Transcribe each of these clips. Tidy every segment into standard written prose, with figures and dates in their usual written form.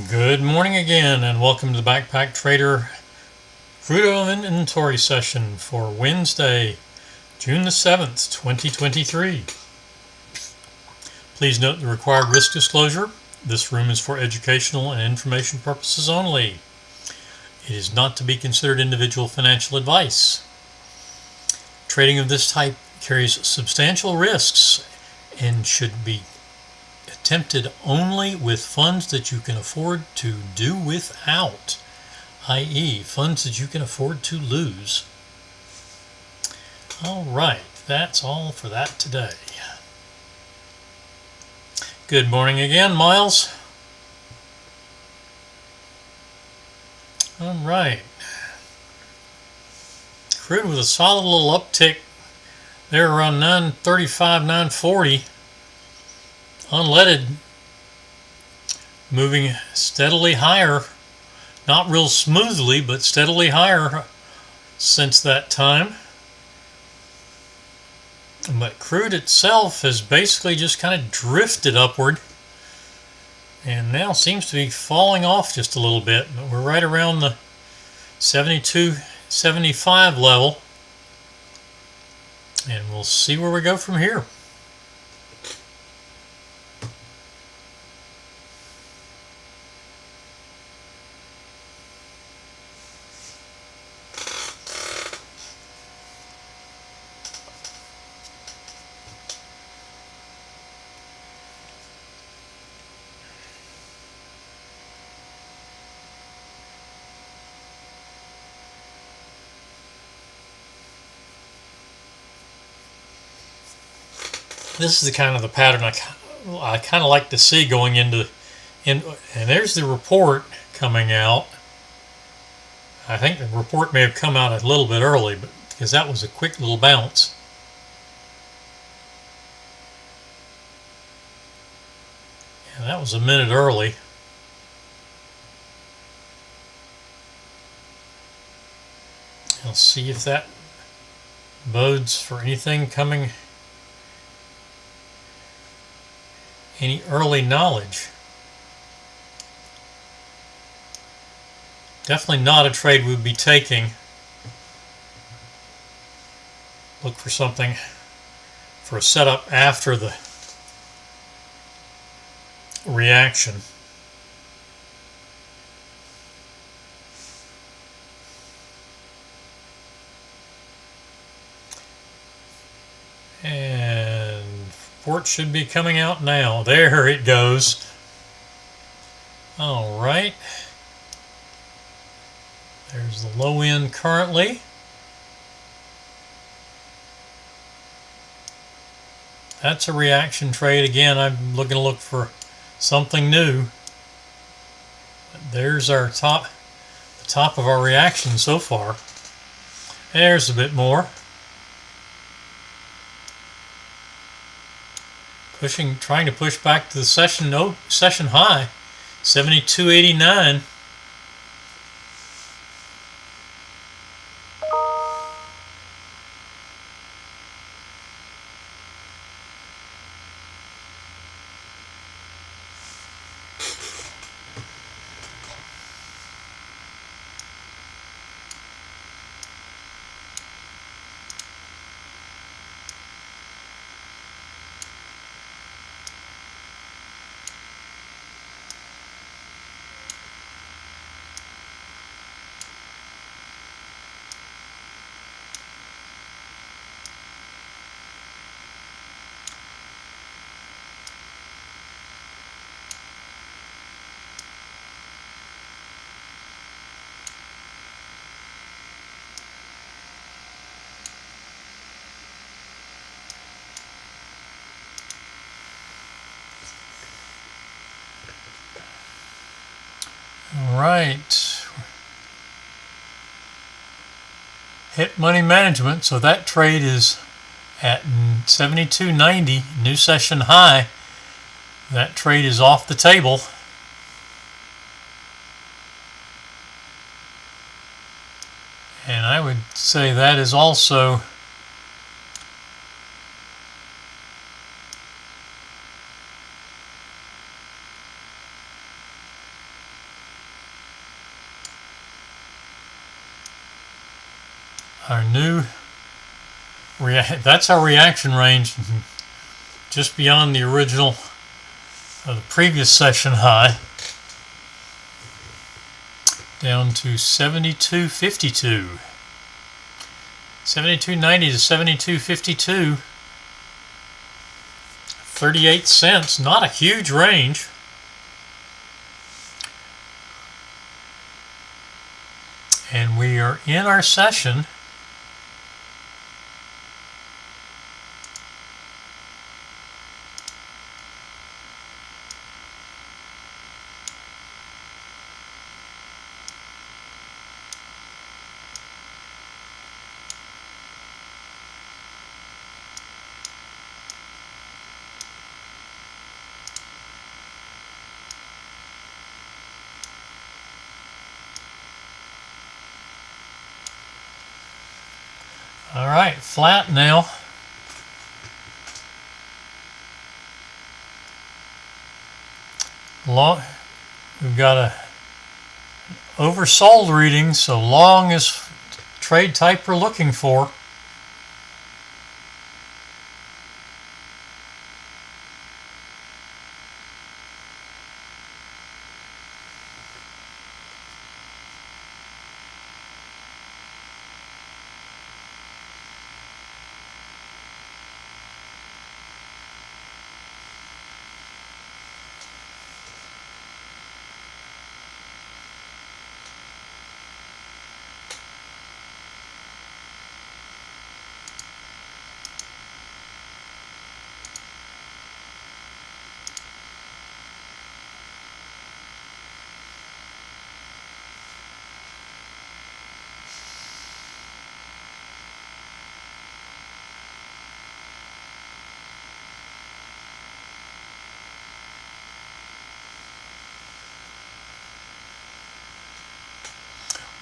Good morning again, and welcome to the Backpacktrader Crude inventory session for Wednesday, June the 7th, 2023. Please note the required risk disclosure. This room is for educational and information purposes only. It is not to be considered individual financial advice. Trading of this type carries substantial risks and should be attempted only with funds that you can afford to do without, i.e. funds that you can afford to lose. All right, that's all for that today. Good morning again, Miles. All right. Crude with a solid little uptick there around 935, 940. Unleaded moving steadily higher, not real smoothly, but steadily higher since that time. But crude itself has basically just kind of drifted upward and now seems to be falling off just a little bit. But we're right around the 72, 75 level, and we'll see where we go from here. This is the kind of the pattern I kind of like to see going into, and there's the report coming out. I think the report may have come out a little bit early, but because that was a quick little bounce. Yeah, that was a minute early. Let's see if that bodes for anything coming, any early knowledge. Definitely not a trade we'd be taking. Look for something for a setup after the reaction. And report should be coming out now. There it goes. All right. There's the low end currently. That's a reaction trade. Again, I'm looking to look for something new. There's our top, the top of our reaction so far. There's a bit more. Trying to push back to the session high, 72.89. All right. Hit money management. So that trade is at 72.90, new session high. That trade is off the table. And I would say that is also our new that's our reaction range, just beyond the original the previous session high, down to 72.52. 72.90 to 72.52, 38 cents, not a huge range. And we are in our session. All right, flat now. We've got a oversold reading, so long is trade type we're looking for.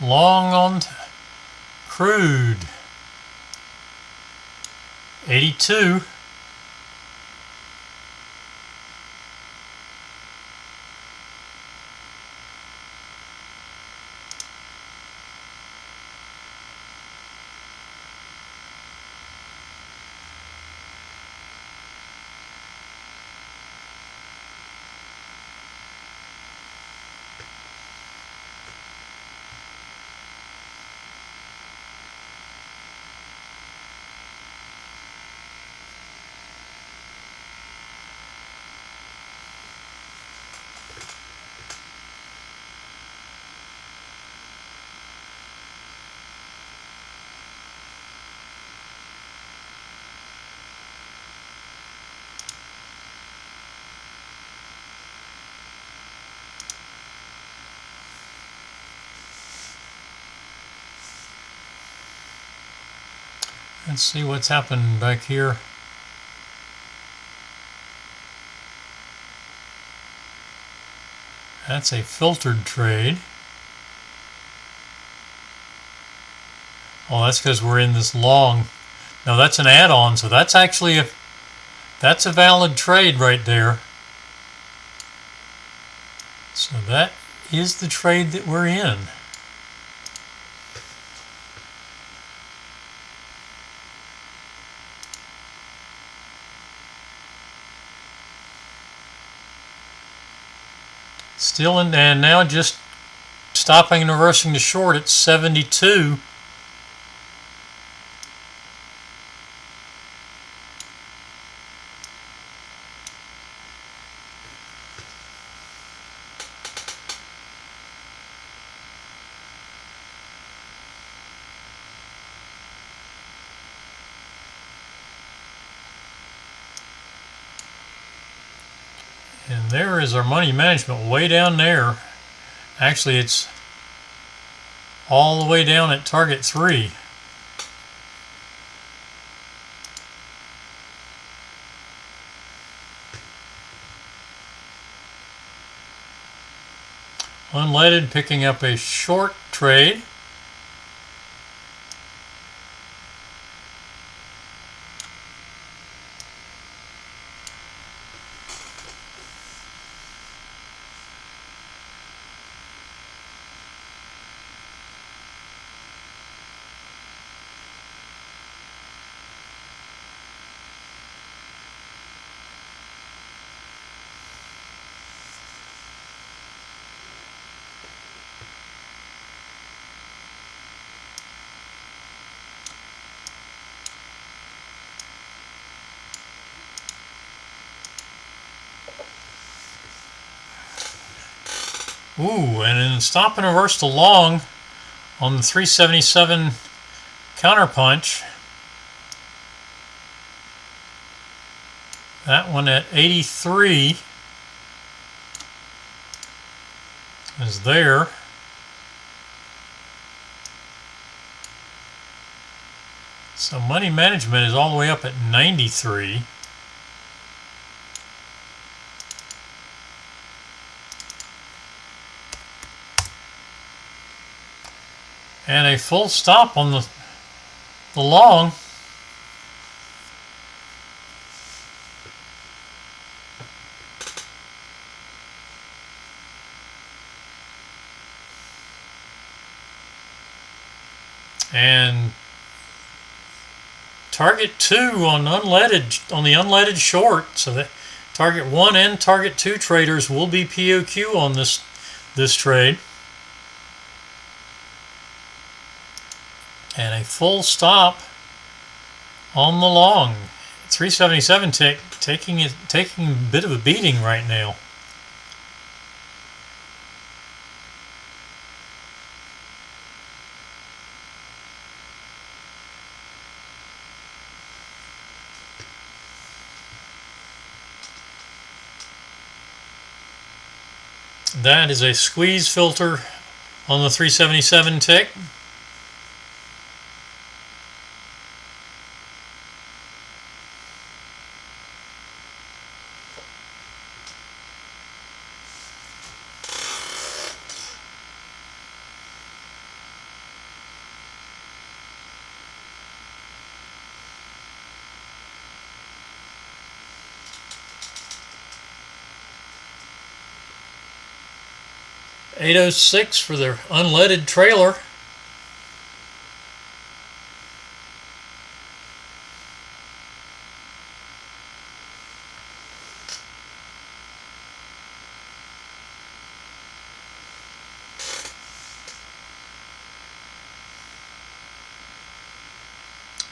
Long on crude, 82. Let's see what's happened back here. That's a filtered trade. Oh, that's because we're in this long. No, that's an add-on, so that's actually that's a valid trade right there. So that is the trade that we're in. Still in, and now just stopping and reversing to short at 72. And there is our money management way down there. Actually, it's all the way down at target 3. Unleaded picking up a short trade. Ooh, and then stop and reversed along on the 377 counterpunch. That one at 83 is there. So money management is all the way up at 93. And a full stop on the long. And target 2 on unleaded, on the unleaded short, so that target 1 and target 2 traders will be POQ on this trade. And a full stop on the long. 377 tick taking a bit of a beating right now. That is a squeeze filter on the 377 tick. $8.06 for the unleaded trailer.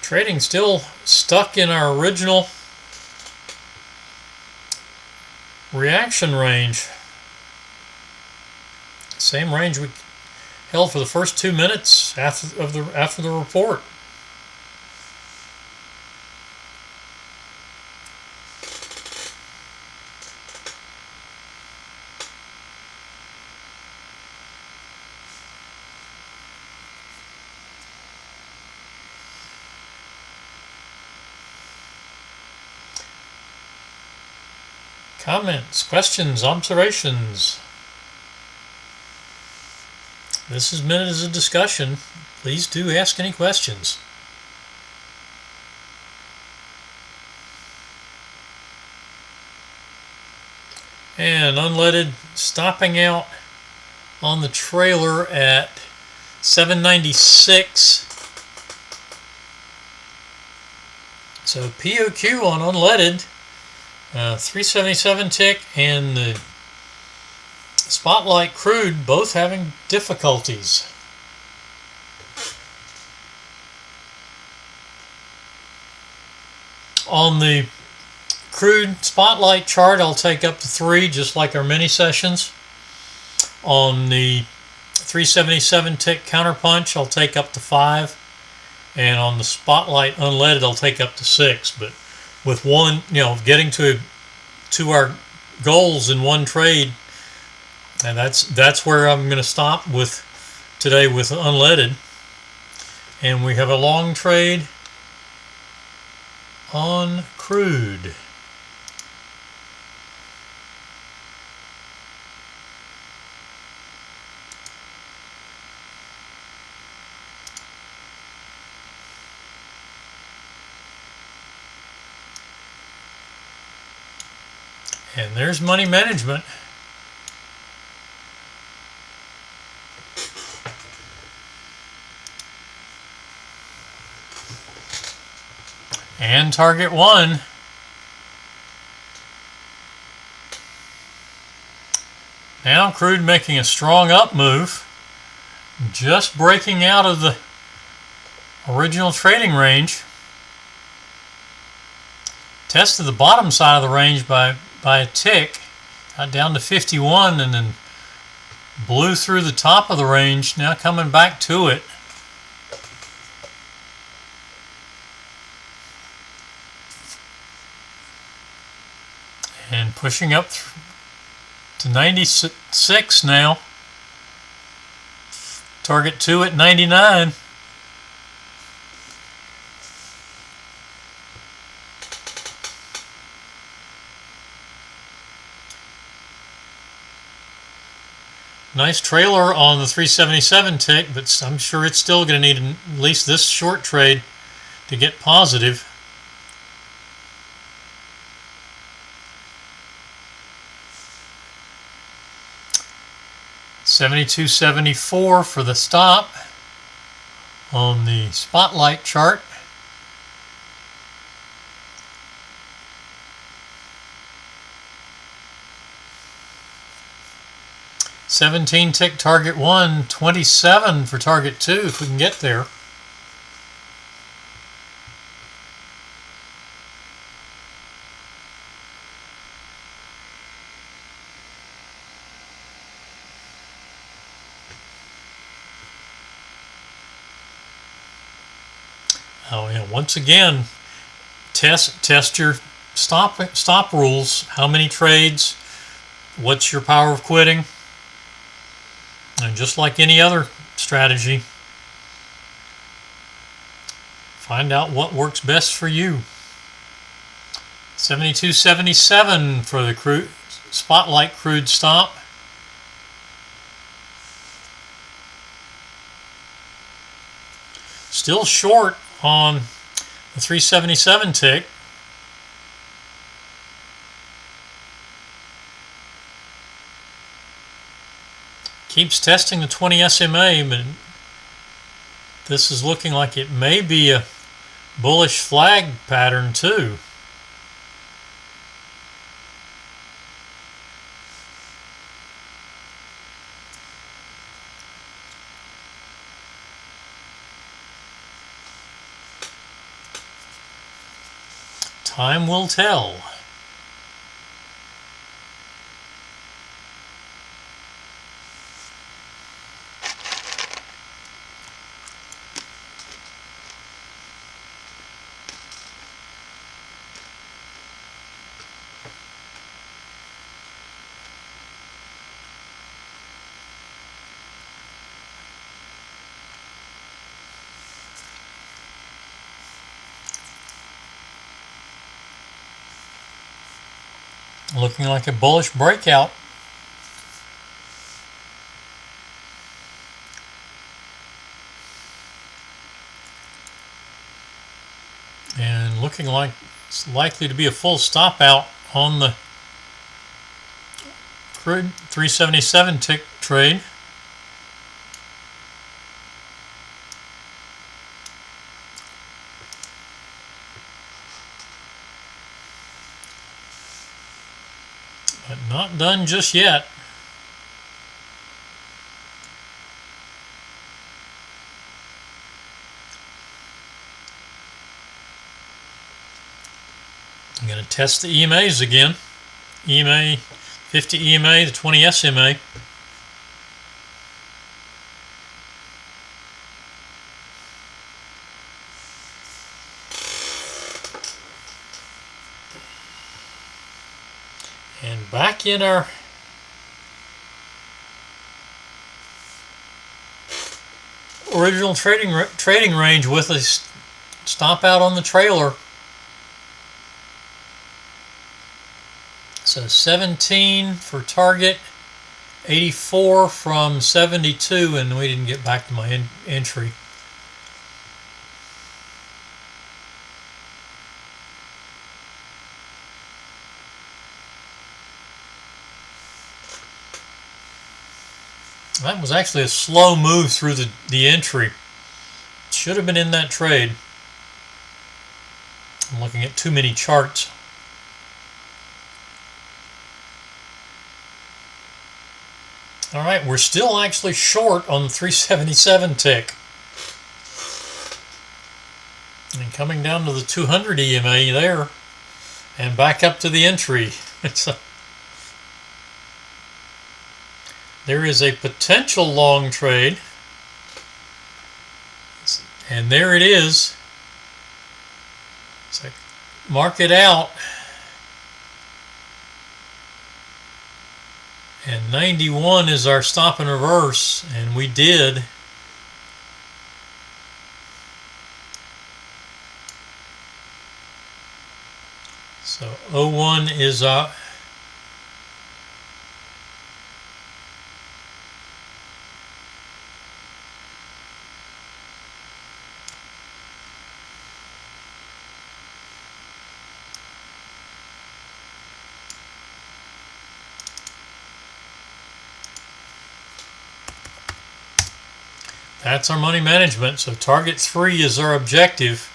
Trading still stuck in our original reaction range. Same range we held for the first 2 minutes after the report. Comments, questions, observations. This is meant as a discussion. Please do ask any questions. And unleaded stopping out on the trailer at 796. So POQ on unleaded, 377 tick, and the Spotlight Crude both having difficulties. On the Crude Spotlight chart, I'll take up to 3, just like our mini sessions. On the 377 tick counterpunch, I'll take up to 5. And on the Spotlight unleaded, I'll take up to 6. But with one, getting to our goals in one trade, and that's where I'm going to stop with today with unleaded. And we have a long trade on Crude. And there's money management. And target 1. Now Crude making a strong up move, just breaking out of the original trading range. Tested the bottom side of the range by a tick, got down to 51, and then Blew through the top of the range, now coming back to it. And pushing up to 96 now. Target 2 at 99. Nice trailer on the 377 tick, but I'm sure it's still going to need at least this short trade to get positive. $72.74 for the stop on the spotlight chart. $17 tick target 1, $27 for target 2 if we can get there. Oh yeah, once again, test your stop rules. How many trades? What's your power of quitting? And just like any other strategy, find out what works best for you. $72.77 for the crude spotlight crude stop. Still short on the 377 tick. Keeps testing the 20 SMA, but this is looking like it may be a bullish flag pattern too. Time will tell. Looking like a bullish breakout. And looking like it's likely to be a full stop out on the crude 377 tick trade. But not done just yet. I'm going to test the EMAs again. EMA, 50 EMA, the 20 SMA. And back in our original trading range with a stop out on the trailer. So 17 for target, 84 from 72, and we didn't get back to my entry. That was actually a slow move through the entry. Should have been in that trade. I'm looking at too many charts. All right, we're still actually short on the 377 tick. And coming down to the 200 EMA there, and back up to the entry. there is a potential long trade, and there it is. So mark it out, and 91 is our stop and reverse, and we did. So 01 is that's our money management. So target 3 is our objective.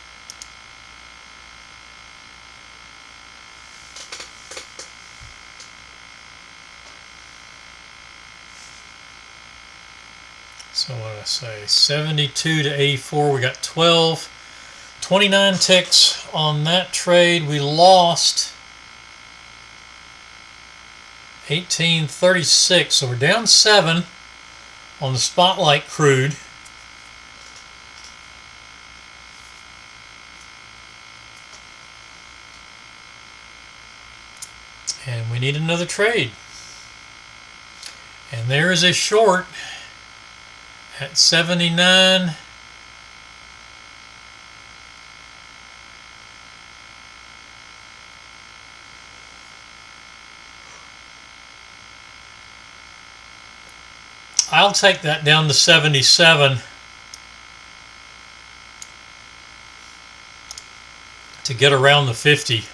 So what did I say? 72 to 84, we got 12. 29 ticks on that trade. We lost 1836. So we're down 7 on the Spotlight Crude. And we need another trade. And there is a short at 79. I'll take that down to 77 to get around the 50.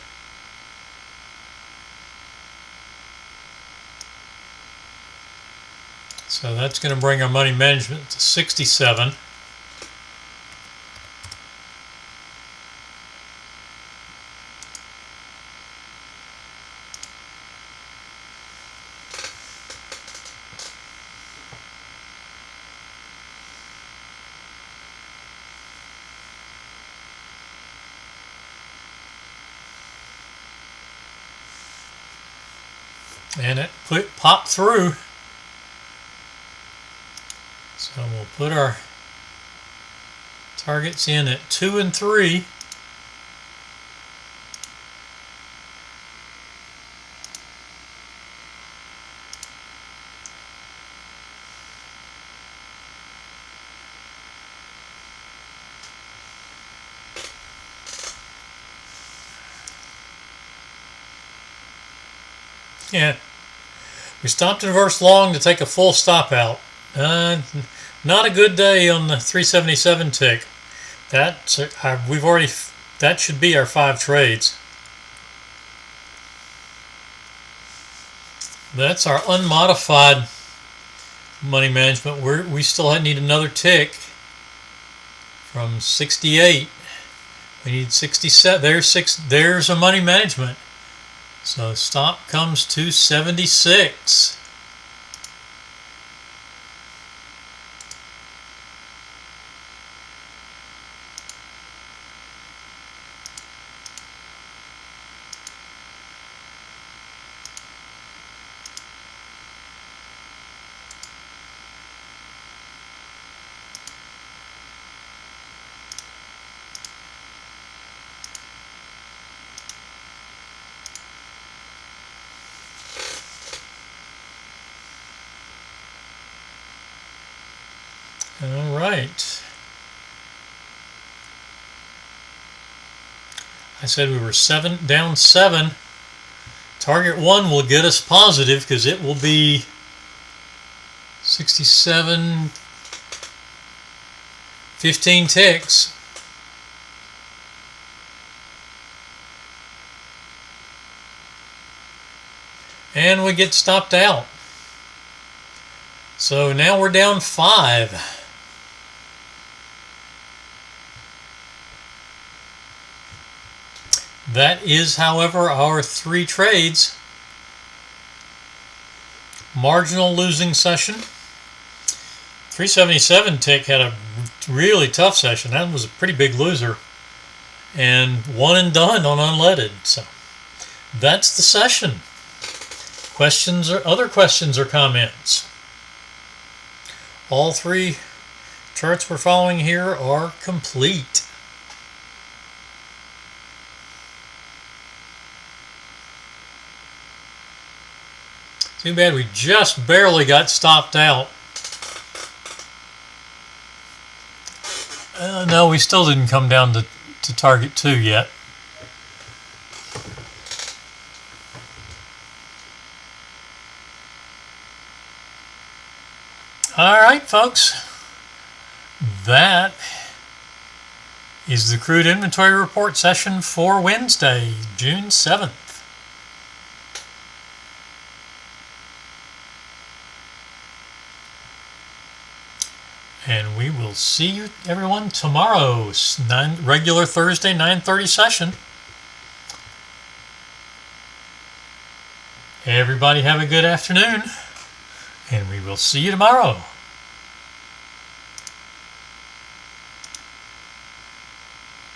So that's going to bring our money management to 67. And it popped through. So we'll put our targets in at 2 and 3. Yeah, we stopped in reverse long to take a full stop out. Not a good day on the 377 tick. That should be our 5 trades. That's our unmodified money management. We still need another tick from 68. We need 67. There's a money management. So stop comes to 76. All right. I said we were down 7. Target 1 will get us positive because it will be 67, 15 ticks. And we get stopped out. So now we're down 5. That is, however, our 3 trades. Marginal losing session. 377 tick had a really tough session. That was a pretty big loser. And one and done on unleaded. So that's the session. Questions or other questions or comments? all three charts we're following here are complete. Too bad we just barely got stopped out. No, we still didn't come down to target 2 yet. Alright, folks. That is the Crude Inventory Report session for Wednesday, June 7th. And we will see you, everyone, tomorrow. Regular Thursday, 9:30 session. Everybody have a good afternoon. And we will see you tomorrow.